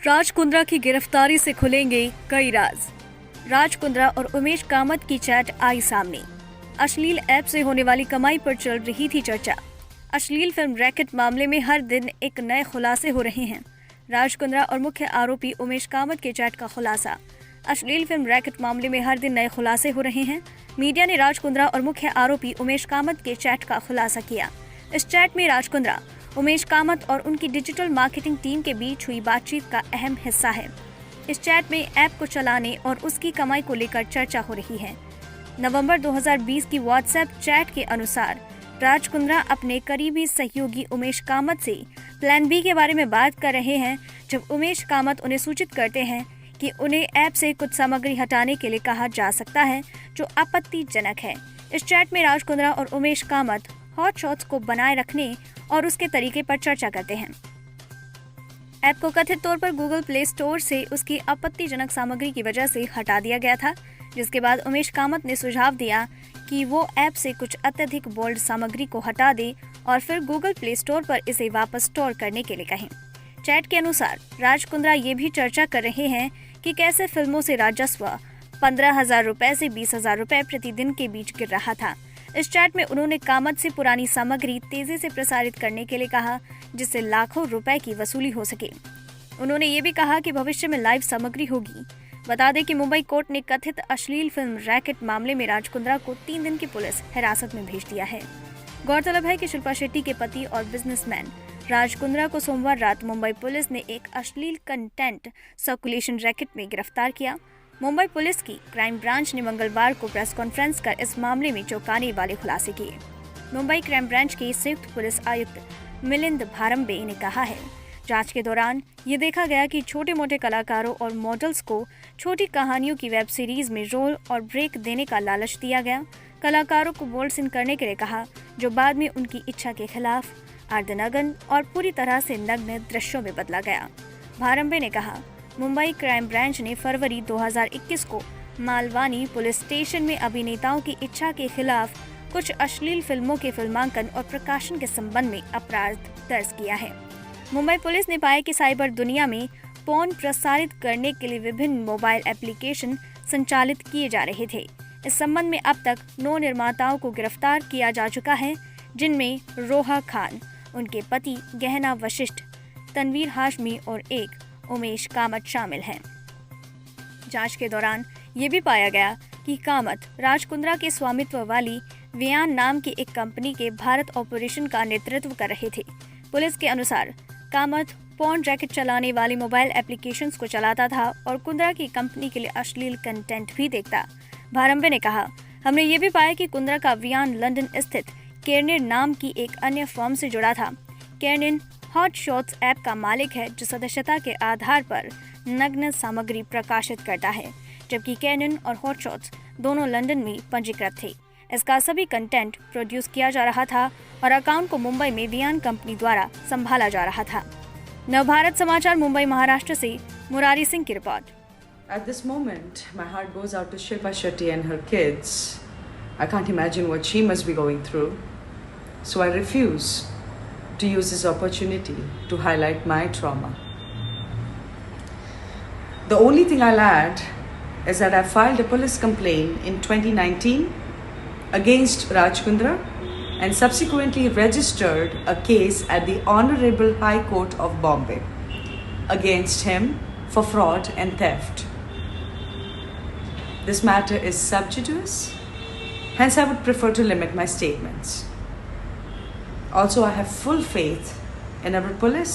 राज कुंद्रा की गिरफ्तारी से खुलेंगे कई राज। राज कुंद्रा और उमेश कामत की चैट आई सामने। अश्लील ऐप से होने वाली कमाई पर चल रही थी चर्चा। अश्लील फिल्म रैकेट मामले में हर दिन एक नए खुलासे हो रहे हैं। राज कुंद्रा और मुख्य आरोपी उमेश कामत के चैट का खुलासा। अश्लील फिल्म रैकेट मामले में हर दिन नए खुलासे हो रहे हैं। मीडिया ने राज कुंद्रा और मुख्य आरोपी उमेश कामत के चैट का खुलासा किया। इस चैट में राज कुंद्रा, उमेश कामत और उनकी डिजिटल मार्केटिंग टीम के बीच हुई बातचीत का अहम हिस्सा है। इस चैट में ऐप को चलाने और उसकी कमाई को लेकर चर्चा हो रही है। नवंबर 2020 की व्हाट्सएप चैट के अनुसार राज कुंद्रा अपने करीबी सहयोगी उमेश कामत से प्लान बी के बारे में बात कर रहे हैं, जब उमेश कामत उन्हें सूचित करते हैं कि उन्हें ऐप से कुछ सामग्री हटाने के लिए कहा जा सकता है जो आपत्तिजनक है। इस चैट में राज कुंद्रा और उमेश कामत हॉट शॉट्स को बनाए रखने और उसके तरीके पर चर्चा करते हैं। ऐप को कथित तौर पर गूगल प्ले स्टोर से उसकी आपत्तिजनक सामग्री की वजह से हटा दिया गया था, जिसके बाद उमेश कामत ने सुझाव दिया कि वो ऐप से कुछ अत्यधिक बोल्ड सामग्री को हटा दे और फिर गूगल प्ले स्टोर पर इसे वापस स्टोर करने के लिए कहें। चैट के अनुसार राज कुंद्रा ये भी चर्चा कर रहे हैं कि कैसे फिल्मों से राजस्व 15,000 रुपए से 20,000 रुपए प्रतिदिन के बीच गिर रहा था। इस चैट में उन्होंने कामत से पुरानी सामग्री तेजी से प्रसारित करने के लिए कहा, जिससे लाखों रुपए की वसूली हो सके। उन्होंने ये भी कहा कि भविष्य में लाइव सामग्री होगी। बता दें कि मुंबई कोर्ट ने कथित अश्लील फिल्म रैकेट मामले में राज कुंद्रा को 3 दिन की पुलिस हिरासत में भेज दिया है। गौरतलब है कि शिल्पा शेट्टी के पति और बिजनेसमैन राज कुंद्रा को सोमवार रात मुंबई पुलिस ने एक अश्लील कंटेंट सर्कुलेशन रैकेट में गिरफ्तार किया। मुंबई पुलिस की क्राइम ब्रांच ने मंगलवार को प्रेस कॉन्फ्रेंस कर इस मामले में चौंकाने वाले खुलासे किए। मुंबई क्राइम ब्रांच के संयुक्त पुलिस आयुक्त मिलिंद भारंबे ने कहा है, जांच के दौरान ये देखा गया कि छोटे मोटे कलाकारों और मॉडल्स को छोटी कहानियों की वेब सीरीज में रोल और ब्रेक देने का लालच दिया गया। कलाकारों को बोल्ड सीन करने के लिए कहा, जो बाद में उनकी इच्छा के खिलाफ अर्धनग्न और पूरी तरह से नग्न दृश्यों में बदला गया। भारंबे ने कहा, मुंबई क्राइम ब्रांच ने फरवरी 2021 को मालवानी पुलिस स्टेशन में अभिनेताओं की इच्छा के खिलाफ कुछ अश्लील फिल्मों के फिल्मांकन और प्रकाशन के संबंध में अपराध दर्ज किया है। मुंबई पुलिस ने पाया कि साइबर दुनिया में पॉर्न प्रसारित करने के लिए विभिन्न मोबाइल एप्लीकेशन संचालित किए जा रहे थे। इस संबंध में अब तक 9 निर्माताओं को गिरफ्तार किया जा चुका है, जिनमें रोहा खान, उनके पति गहना वशिष्ठ, तनवीर हाशमी और एक उमेश कामत शामिल हैं। जांच के दौरान ये भी पाया गया कि कामत राज कुंद्रा के स्वामित्व वाली वियान नाम की एक कंपनी के भारत ऑपरेशन का नेतृत्व कर रहे थे। पुलिस के अनुसार कामत पॉर्न रैकेट चलाने वाली मोबाइल एप्लीकेशंस को चलाता था और कुंद्रा की कंपनी के लिए अश्लील कंटेंट भी देखता। भारंबे ने कहा, हमने ये भी पाया कि कुंद्रा का वियान लंदन स्थित केर्निन नाम की एक अन्य फर्म से जुड़ा था। केर्निन हॉट शॉट्स ऐप का मालिक है, जो सदस्यता के आधार पर नग्न सामग्री प्रकाशित करता है, जबकि केर्निन और हॉट शॉट्स दोनों लंदन में पंजीकृत थे। इसका सभी कंटेंट प्रोड्यूस किया जा रहा था और अकाउंट को मुंबई में वियान कंपनी द्वारा संभाला जा रहा था। नवभारत समाचार मुंबई महाराष्ट्र से मुरारी सिंह की report. At this moment, my heart goes out to Shilpa Shetty and her kids. I can't imagine what she must be going through. So I refuse to use this opportunity to highlight my trauma. The only thing I'll add is that I filed a police complaint in 2019 against Raj Kuндра and subsequently registered a case at the Honorable High Court of Bombay against him for fraud and theft. This matter is sub judice, hence I would prefer to limit my statements. Also, I have full faith in our police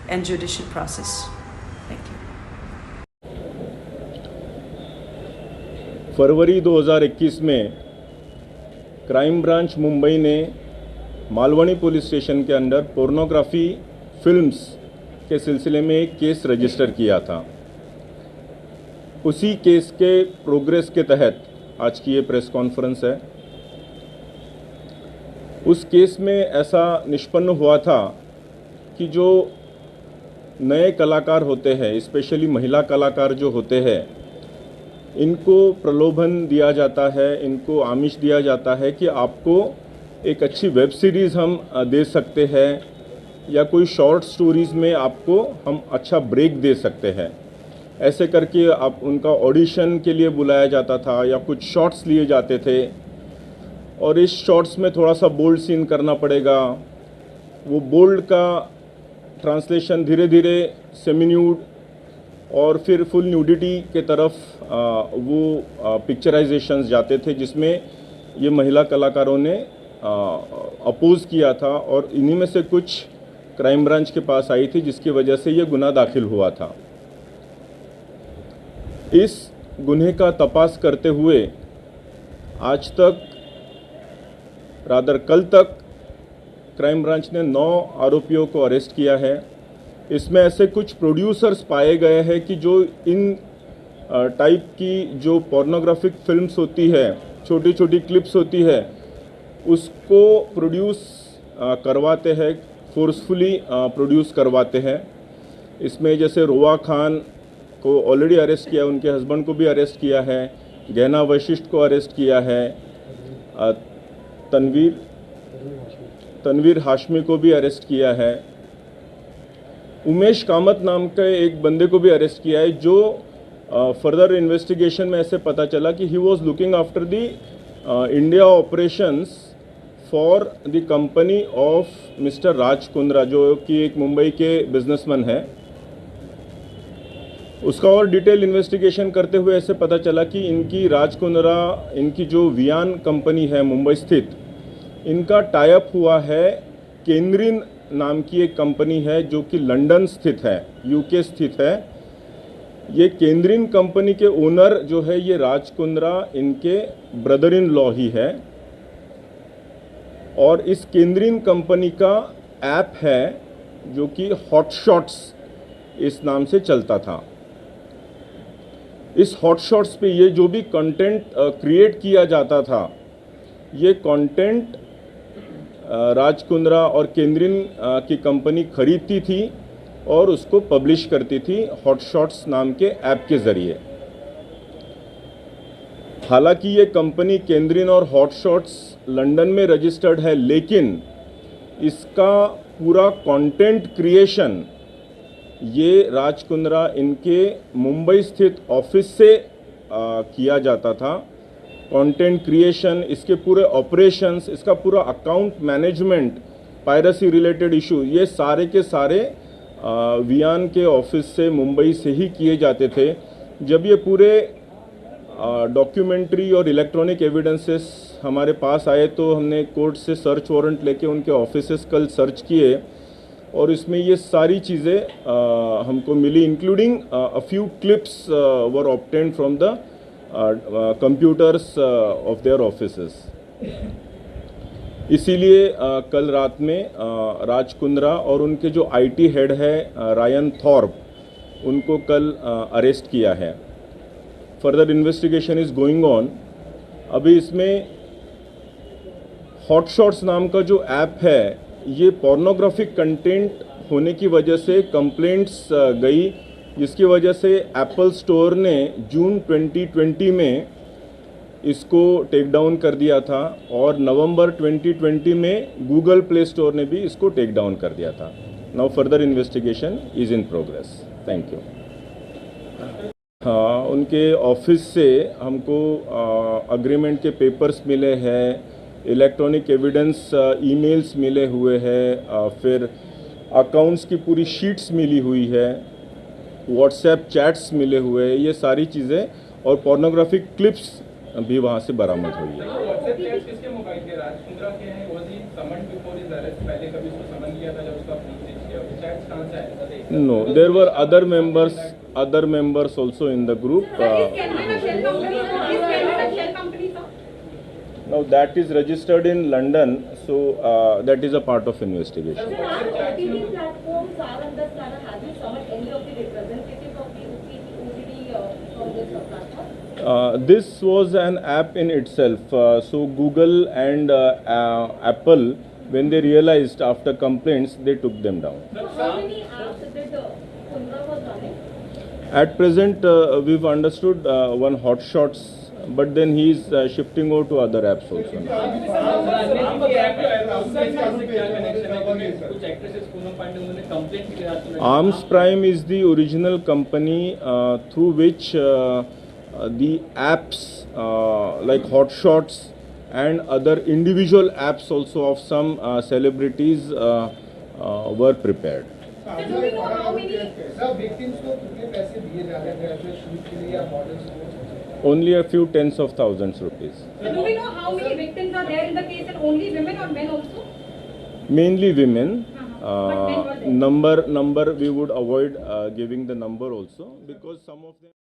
and judicial process. Thank you. फरवरी 2021 में crime branch Mumbai ने Malvani police station के अंदर pornography films के सिलसिले में एक case register किया था। उसी केस के प्रोग्रेस के तहत आज की ये प्रेस कॉन्फ्रेंस है। उस केस में ऐसा निष्पन्न हुआ था कि जो नए कलाकार होते हैं, स्पेशली महिला कलाकार जो होते हैं, इनको प्रलोभन दिया जाता है, इनको आमिष दिया जाता है कि आपको एक अच्छी वेब सीरीज़ हम दे सकते हैं या कोई शॉर्ट स्टोरीज़ में आपको हम अच्छा ब्रेक दे सकते हैं। ऐसे करके आप उनका ऑडिशन के लिए बुलाया जाता था या कुछ शॉट्स लिए जाते थे, और इस शॉट्स में थोड़ा सा बोल्ड सीन करना पड़ेगा। वो बोल्ड का ट्रांसलेशन धीरे धीरे सेमी न्यूड और फिर फुल न्यूडिटी के तरफ वो पिक्चराइजेशंस जाते थे, जिसमें ये महिला कलाकारों ने अपोज किया था, और इन्हीं में से कुछ क्राइम ब्रांच के पास आई थी, जिसकी वजह से ये गुनाह दाखिल हुआ था। इस गुन्हे का तपास करते हुए आज तक, रादर कल तक, क्राइम ब्रांच ने 9 आरोपियों को अरेस्ट किया है। इसमें ऐसे कुछ प्रोड्यूसर्स पाए गए हैं कि जो इन टाइप की जो पोर्नोग्राफिक फिल्म्स होती है, छोटी छोटी क्लिप्स होती है, उसको प्रोड्यूस करवाते हैं, फोर्सफुली प्रोड्यूस करवाते हैं। इसमें जैसे रोआ खान को ऑलरेडी अरेस्ट किया, उनके हस्बैंड को भी अरेस्ट किया है, गहना वशिष्ठ को अरेस्ट किया है, तनवीर हाशमी को भी अरेस्ट किया है, उमेश कामत नाम के एक बंदे को भी अरेस्ट किया है, जो फर्दर इन्वेस्टिगेशन में ऐसे पता चला कि he was looking after the India operations for the company of mister Raj Kundra, जो कि एक मुंबई के बिजनेसमैन है। उसका और डिटेल इन्वेस्टिगेशन करते हुए ऐसे पता चला कि इनकी राज कुंद्रा, इनकी जो वियान कंपनी है मुंबई स्थित, इनका टाई अप हुआ है केंद्रीन नाम की एक कंपनी है जो कि लंदन स्थित है, यूके स्थित है। ये केंद्रीन कंपनी के ओनर जो है ये राज कुंद्रा इनके ब्रदर इन लॉ ही है, और इस केंद्रीन कंपनी का ऐप है जो कि हॉटशॉट्स इस नाम से चलता था। इस हॉटशॉट्स पे ये जो भी कंटेंट क्रिएट किया जाता था, ये कंटेंट राज कुंद्रा और केंद्रीन की कंपनी खरीदती थी और उसको पब्लिश करती थी हॉटशॉट्स नाम के ऐप के ज़रिए। हालांकि ये कंपनी केंद्रीन और हॉटशॉट्स लंदन में रजिस्टर्ड है, लेकिन इसका पूरा कंटेंट क्रिएशन ये राज कुंद्रा इनके मुंबई स्थित ऑफिस से किया जाता था। कंटेंट क्रिएशन, इसके पूरे ऑपरेशंस, इसका पूरा account management, piracy related issue, ये सारे के सारे वियान के ऑफिस से मुंबई से ही किए जाते थे। जब ये पूरे डॉक्यूमेंट्री और इलेक्ट्रॉनिक एविडेंसेस हमारे पास आए तो हमने कोर्ट से सर्च वारंट लेके उनके ऑफिसेस कल सर्च किए, और इसमें ये सारी चीज़ें हमको मिली, including a few clips were obtained from the computers of their offices. इसीलिए कल रात में राज कुंद्रा और उनके जो आईटी हेड है रायन थॉर्प, उनको कल अरेस्ट किया है। Further investigation is going on. अभी इसमें हॉटशॉट्स नाम का जो ऐप है, ये पोर्नोग्राफिक कंटेंट होने की वजह से कंप्लेंट्स गई, जिसकी वजह से एप्पल स्टोर ने जून 2020 में इसको टेक डाउन कर दिया था, और नवंबर 2020 में गूगल प्ले स्टोर ने भी इसको टेक डाउन कर दिया था। Now further investigation is in progress. Thank you. हाँ, उनके ऑफिस से हमको अग्रीमेंट के पेपर्स मिले हैं, इलेक्ट्रॉनिक एविडेंस ईमेल्स मिले हुए हैं, फिर अकाउंट्स की पूरी शीट्स मिली हुई है, व्हाट्सएप चैट्स मिले हुए हैं, ये सारी चीज़ें, और पोर्नोग्राफिक क्लिप्स भी वहाँ से बरामद हुई है। No, there were other members also in the group. Now that is registered in London, so that is a part of investigation. Platforms are under scanner. Have you summoned any of the representatives of the OCD from this platform? This was an app in itself. So Google and Apple, when they realized after complaints, they took them down. So how many apps did Kundra was running? At present, we've understood one Hotshots but then he is shifting over to other apps also now. Arms Prime is the original company through which the apps like Hotshots and other individual apps also of some celebrities were prepared. So do we know how many? सब victims को कितने पैसे दिए जा रहे हैं ऐसे shoot के लिए या मॉडल्स को? Only a few tens of thousands rupees. So do we know how many victims are there in the case, and only women or men also? Mainly women. But men were there. Number we would avoid giving the number also, because some of them